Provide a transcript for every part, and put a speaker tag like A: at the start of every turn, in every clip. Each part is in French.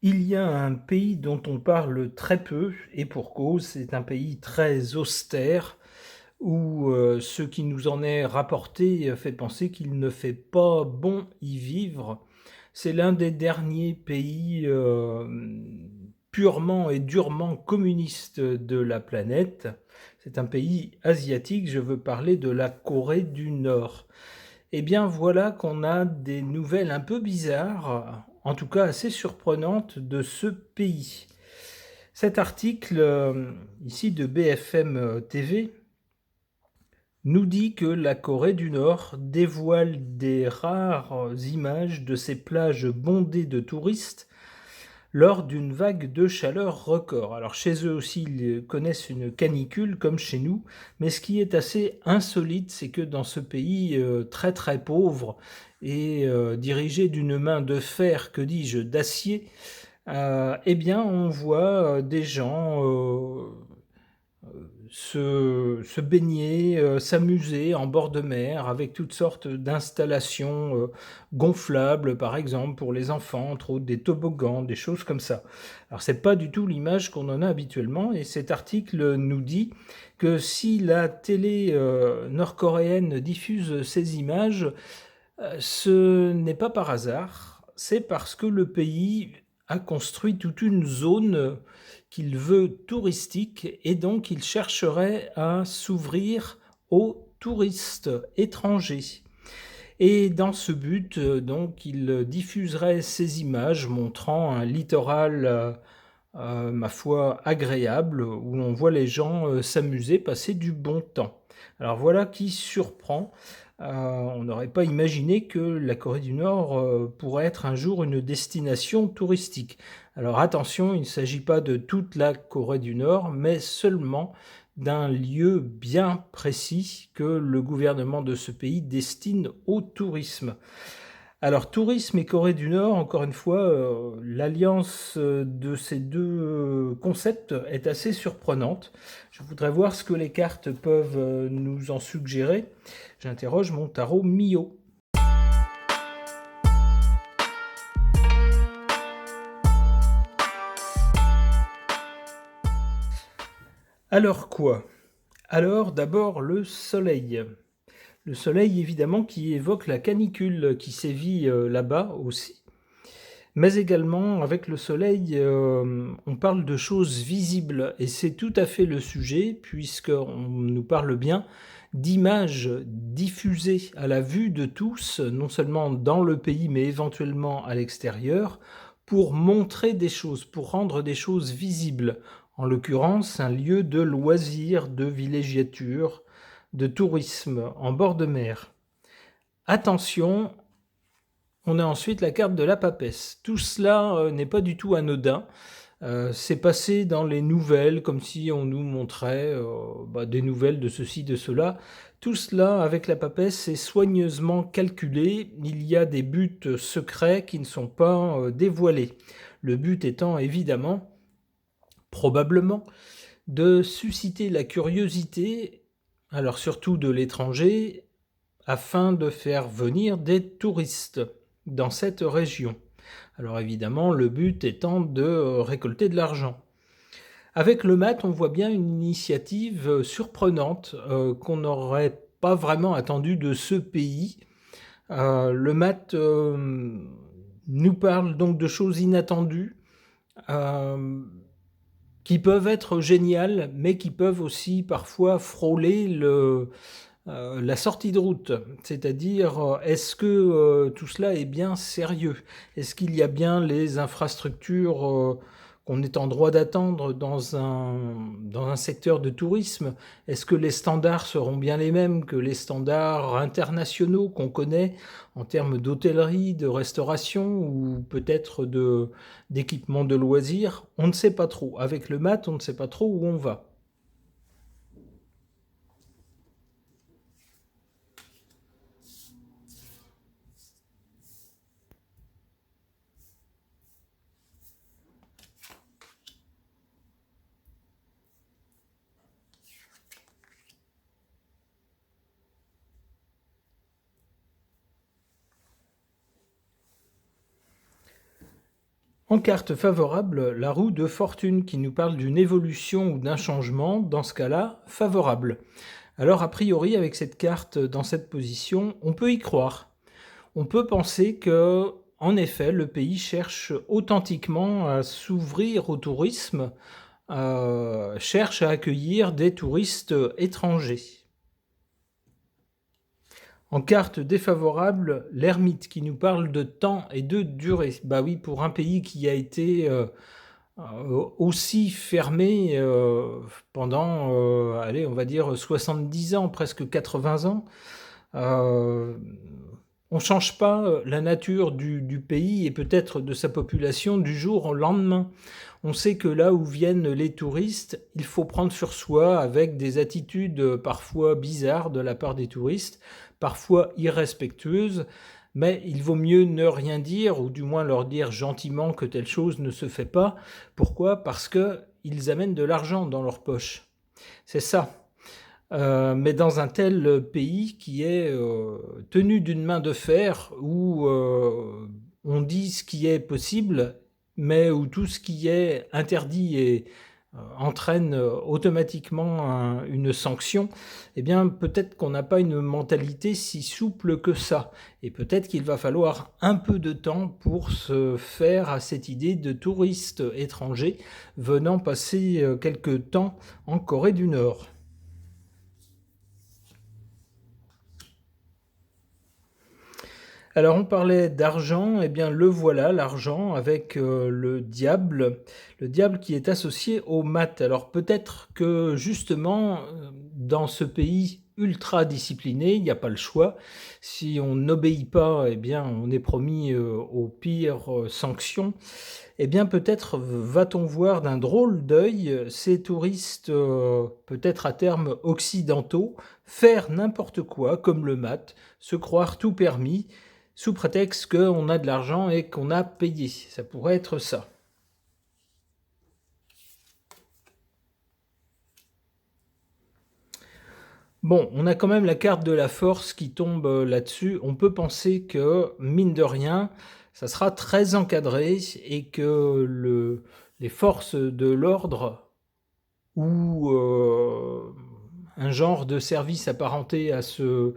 A: Il y a un pays dont on parle très peu et pour cause, c'est un pays très austère où ce qui nous en est rapporté fait penser qu'il ne fait pas bon y vivre. C'est l'un des derniers pays purement et durement communistes de la planète. C'est un pays asiatique, je veux parler de la Corée du Nord. Eh bien voilà qu'on a des nouvelles un peu bizarres, en tout cas assez surprenantes, de ce pays. Cet article ici de BFM TV nous dit que la Corée du Nord dévoile des rares images de ses plages bondées de touristes lors d'une vague de chaleur record. Alors chez eux aussi, ils connaissent une canicule comme chez nous, mais ce qui est assez insolite, c'est que dans ce pays très très pauvre et dirigé d'une main de fer, que dis-je, d'acier, eh bien on voit des gens se baigner, s'amuser en bord de mer avec toutes sortes d'installations gonflables, par exemple, pour les enfants, entre autres des toboggans, des choses comme ça. Alors, c'est pas du tout l'image qu'on en a habituellement, et cet article nous dit que si la télé nord-coréenne diffuse ces images, ce n'est pas par hasard, c'est parce que le pays a construit toute une zone qu'il veut touristique et donc il chercherait à s'ouvrir aux touristes étrangers. Et dans ce but, donc, il diffuserait ces images montrant un littoral, ma foi, agréable, où l'on voit les gens s'amuser, passer du bon temps. Alors voilà qui surprend. On n'aurait pas imaginé que la Corée du Nord pourrait être un jour une destination touristique. Alors attention, il ne s'agit pas de toute la Corée du Nord, mais seulement d'un lieu bien précis que le gouvernement de ce pays destine au tourisme. Alors tourisme et Corée du Nord, encore une fois, l'alliance de ces deux concepts est assez surprenante. Je voudrais voir ce que les cartes peuvent nous en suggérer. J'interroge mon tarot Mio. Alors quoi? Alors d'abord le soleil. Le soleil évidemment qui évoque la canicule qui sévit là-bas aussi. Mais également, avec le soleil, on parle de choses visibles et c'est tout à fait le sujet puisqu'on nous parle bien d'images diffusées à la vue de tous, non seulement dans le pays mais éventuellement à l'extérieur, pour montrer des choses, pour rendre des choses visibles. En l'occurrence, un lieu de loisirs, de villégiature, de tourisme en bord de mer. Attention, on a ensuite la carte de la papesse. Tout cela n'est pas du tout anodin. C'est passé dans les nouvelles, comme si on nous montrait des nouvelles de ceci, de cela. Tout cela, avec la papesse, est soigneusement calculé. Il y a des buts secrets qui ne sont pas dévoilés. Le but étant évidemment, probablement, de susciter la curiosité, alors surtout de l'étranger, afin de faire venir des touristes dans cette région. Alors évidemment, le but étant de récolter de l'argent. Avec le mat, on voit bien une initiative surprenante qu'on n'aurait pas vraiment attendu de ce pays. Le mat nous parle donc de choses inattendues euh, qui peuvent être géniales, mais qui peuvent aussi parfois frôler la sortie de route, c'est-à-dire est-ce que tout cela est bien sérieux? Est-ce qu'il y a bien les infrastructures qu'on est en droit d'attendre dans un secteur de tourisme? Est-ce que les standards seront bien les mêmes que les standards internationaux qu'on connaît en termes d'hôtellerie, de restauration ou peut-être d'équipement de loisirs? On ne sait pas trop. Avec le mat, on ne sait pas trop où on va. En carte favorable, la roue de fortune qui nous parle d'une évolution ou d'un changement, dans ce cas-là, favorable. Alors a priori, avec cette carte dans cette position, on peut y croire. On peut penser que, en effet, le pays cherche authentiquement à s'ouvrir au tourisme, cherche à accueillir des touristes étrangers. En carte défavorable, l'ermite qui nous parle de temps et de durée. Bah oui, pour un pays qui a été aussi fermé pendant, allez, on va dire 70 ans, presque 80 ans, euh, on ne change pas la nature du pays et peut-être de sa population du jour au lendemain. On sait que là où viennent les touristes, il faut prendre sur soi avec des attitudes parfois bizarres de la part des touristes, parfois irrespectueuses, mais il vaut mieux ne rien dire, ou du moins leur dire gentiment que telle chose ne se fait pas. Pourquoi ? Parce qu'ils amènent de l'argent dans leur poche. C'est ça. Mais dans un tel pays qui est tenu d'une main de fer, où on dit ce qui est possible, mais où tout ce qui est interdit et entraîne automatiquement une sanction, eh bien peut-être qu'on n'a pas une mentalité si souple que ça. Et peut-être qu'il va falloir un peu de temps pour se faire à cette idée de touristes étrangers venant passer quelque temps en Corée du Nord. Alors on parlait d'argent, eh bien le voilà, l'argent avec le diable qui est associé aux maths. Alors peut-être que justement, dans ce pays ultra discipliné, il n'y a pas le choix. Si on n'obéit pas, eh bien on est promis aux pires sanctions. Eh bien peut-être va-t-on voir d'un drôle d'œil ces touristes, peut-être à terme occidentaux, faire n'importe quoi comme le maths, se croire tout permis, sous prétexte qu'on a de l'argent et qu'on a payé. Ça pourrait être ça. Bon, on a quand même la carte de la force qui tombe là-dessus. On peut penser que, mine de rien, ça sera très encadré et que les forces de l'ordre ou un genre de service apparenté à ce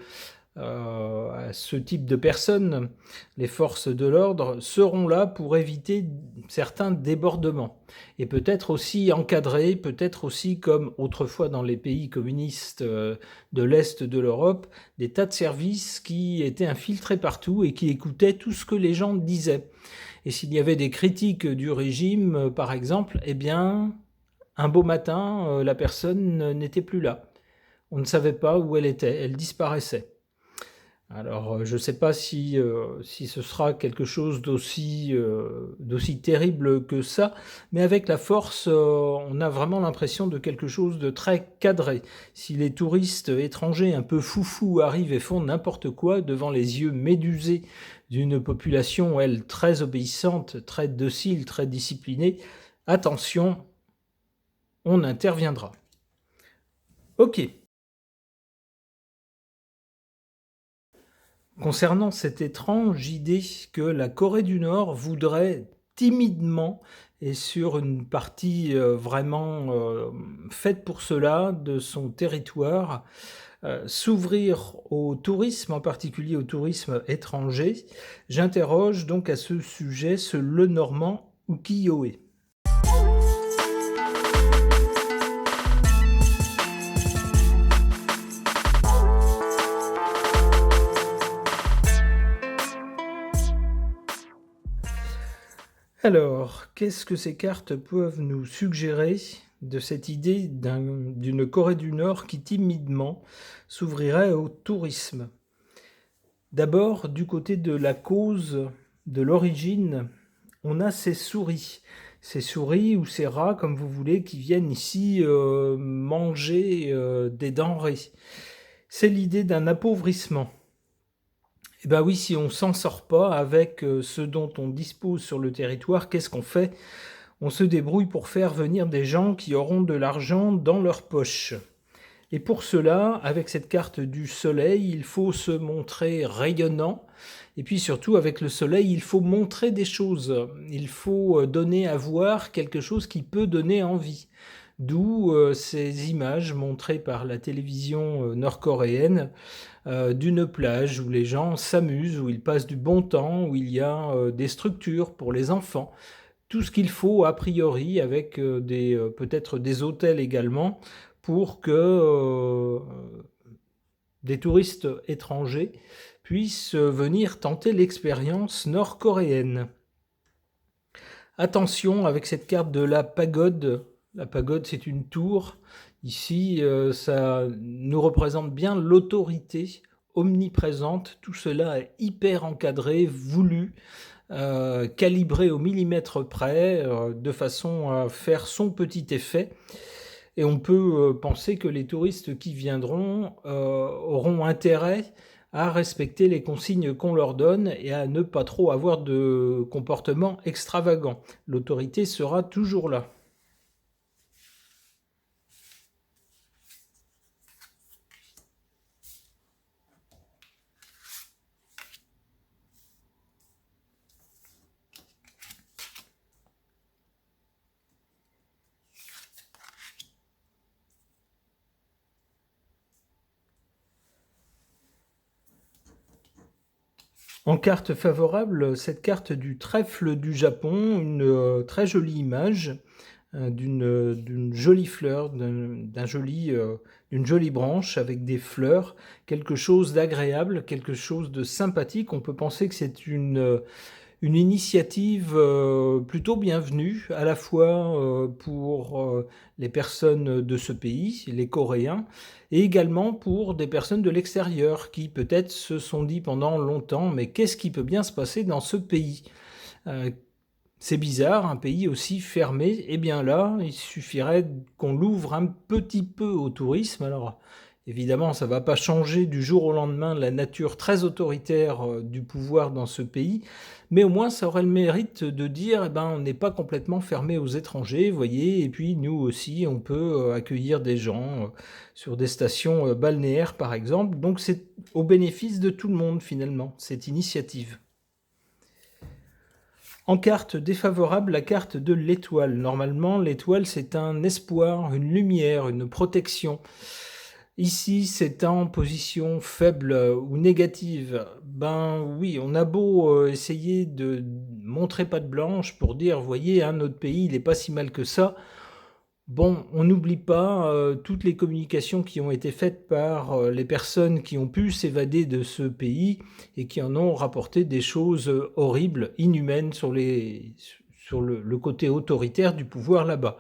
A: type de personnes, les forces de l'ordre, seront là pour éviter certains débordements. Et peut-être aussi encadrer, peut-être aussi comme autrefois dans les pays communistes de l'Est de l'Europe, des tas de services qui étaient infiltrés partout et qui écoutaient tout ce que les gens disaient. Et s'il y avait des critiques du régime, par exemple, eh bien, un beau matin, la personne n'était plus là. On ne savait pas où elle était, elle disparaissait. Alors, je ne sais pas si ce sera quelque chose d'aussi terrible que ça, mais avec la force, on a vraiment l'impression de quelque chose de très cadré. Si les touristes étrangers un peu foufous arrivent et font n'importe quoi devant les yeux médusés d'une population, elle, très obéissante, très docile, très disciplinée, attention, on interviendra. Ok. Concernant cette étrange idée que la Corée du Nord voudrait timidement, et sur une partie vraiment faite pour cela de son territoire, s'ouvrir au tourisme, en particulier au tourisme étranger, j'interroge donc à ce sujet ce Lenormand ukiyo-e. Alors, qu'est-ce que ces cartes peuvent nous suggérer de cette idée d'une Corée du Nord qui timidement s'ouvrirait au tourisme? D'abord, du côté de la cause, de l'origine, on a ces souris ou ces rats, comme vous voulez, qui viennent ici manger des denrées. C'est l'idée d'un appauvrissement. Eh bien oui, si on ne s'en sort pas avec ce dont on dispose sur le territoire, qu'est-ce qu'on fait? On se débrouille pour faire venir des gens qui auront de l'argent dans leur poche. Et pour cela, avec cette carte du soleil, il faut se montrer rayonnant. Et puis surtout, avec le soleil, il faut montrer des choses. Il faut donner à voir quelque chose qui peut donner envie. D'où ces images montrées par la télévision nord-coréenne d'une plage où les gens s'amusent, où ils passent du bon temps, où il y a des structures pour les enfants. Tout ce qu'il faut a priori avec peut-être des hôtels également pour que des touristes étrangers puissent venir tenter l'expérience nord-coréenne. Attention avec cette carte de la pagode. La pagode, c'est une tour. Ici, ça nous représente bien l'autorité omniprésente. Tout cela est hyper encadré, voulu, calibré au millimètre près, de façon à faire son petit effet. Et on peut penser que les touristes qui viendront auront intérêt à respecter les consignes qu'on leur donne et à ne pas trop avoir de comportement extravagant. L'autorité sera toujours là. En carte favorable, cette carte du trèfle du Japon, une très jolie image d'une jolie fleur, d'une jolie branche avec des fleurs, quelque chose d'agréable, quelque chose de sympathique. On peut penser que c'est une initiative plutôt bienvenue, à la fois pour les personnes de ce pays, les Coréens, et également pour des personnes de l'extérieur qui peut-être se sont dit pendant longtemps, mais qu'est-ce qui peut bien se passer dans ce pays? C'est bizarre, un pays aussi fermé. Eh bien là, il suffirait qu'on l'ouvre un petit peu au tourisme. Alors, évidemment, ça ne va pas changer du jour au lendemain la nature très autoritaire du pouvoir dans ce pays, mais au moins ça aurait le mérite de dire, eh ben, on n'est pas complètement fermé aux étrangers, vous voyez, et puis nous aussi, on peut accueillir des gens sur des stations balnéaires, par exemple. Donc c'est au bénéfice de tout le monde, finalement, cette initiative. En carte défavorable, la carte de l'étoile. Normalement, l'étoile, c'est un espoir, une lumière, une protection. Ici, c'est en position faible ou négative. Ben oui, on a beau essayer de montrer patte blanche pour dire, voyez, hein, notre pays, il n'est pas si mal que ça. Bon, on n'oublie pas toutes les communications qui ont été faites par les personnes qui ont pu s'évader de ce pays et qui en ont rapporté des choses horribles, inhumaines sur le côté autoritaire du pouvoir là-bas.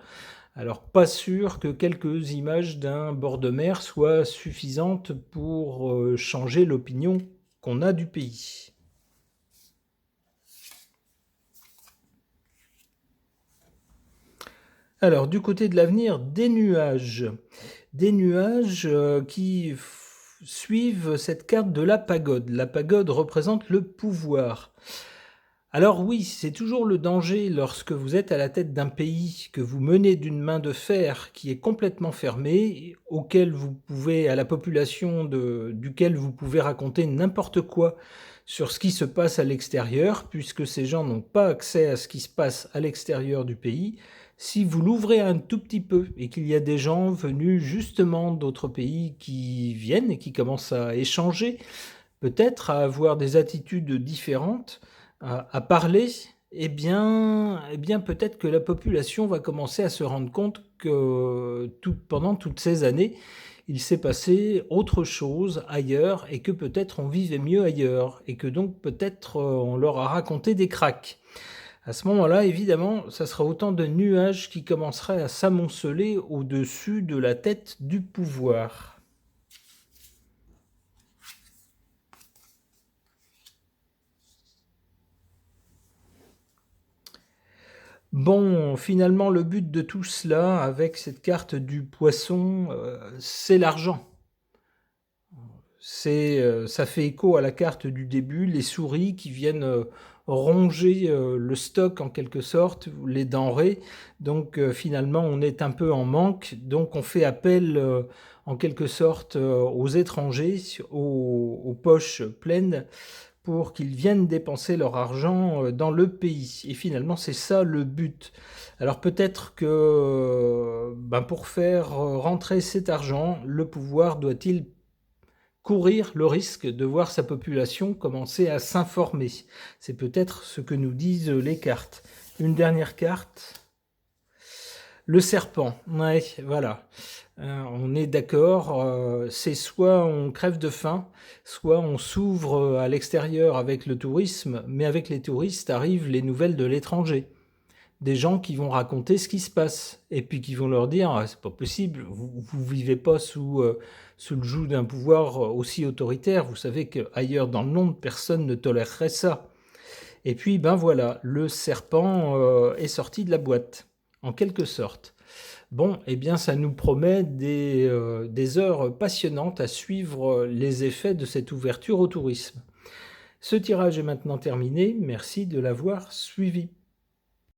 A: Alors pas sûr que quelques images d'un bord de mer soient suffisantes pour changer l'opinion qu'on a du pays. Alors, du côté de l'avenir, des nuages. Des nuages qui suivent cette carte de la pagode. La pagode représente le pouvoir. Alors oui, c'est toujours le danger lorsque vous êtes à la tête d'un pays, que vous menez d'une main de fer qui est complètement fermée, à la population duquel vous pouvez raconter n'importe quoi sur ce qui se passe à l'extérieur, puisque ces gens n'ont pas accès à ce qui se passe à l'extérieur du pays. Si vous l'ouvrez un tout petit peu et qu'il y a des gens venus justement d'autres pays qui viennent et qui commencent à échanger, peut-être à avoir des attitudes différentes, à parler, eh bien peut-être que la population va commencer à se rendre compte que pendant toutes ces années, il s'est passé autre chose ailleurs et que peut-être on vivait mieux ailleurs et que donc peut-être on leur a raconté des cracks. À ce moment-là, évidemment, ça sera autant de nuages qui commenceraient à s'amonceler au-dessus de la tête du pouvoir. Bon, finalement, le but de tout cela, avec cette carte du poisson, c'est l'argent. Ça fait écho à la carte du début, les souris qui viennent ronger le stock en quelque sorte, les denrées. Donc finalement, on est un peu en manque. Donc on fait appel en quelque sorte aux étrangers, aux poches pleines, pour qu'ils viennent dépenser leur argent dans le pays. Et finalement, c'est ça le but. Alors peut-être que pour faire rentrer cet argent, le pouvoir doit-il courir le risque de voir sa population commencer à s'informer. C'est peut-être ce que nous disent les cartes. Une dernière carte. Le serpent, ouais, voilà. On est d'accord, c'est soit on crève de faim, soit on s'ouvre à l'extérieur avec le tourisme, mais avec les touristes arrivent les nouvelles de l'étranger. Des gens qui vont raconter ce qui se passe, et puis qui vont leur dire ah, c'est pas possible, vous vivez pas sous le joug d'un pouvoir aussi autoritaire, vous savez qu'ailleurs dans le monde, personne ne tolérerait ça. Et puis, ben voilà, le serpent est sorti de la boîte, en quelque sorte. Bon, eh bien, ça nous promet des heures passionnantes à suivre les effets de cette ouverture au tourisme. Ce tirage est maintenant terminé, merci de l'avoir suivi.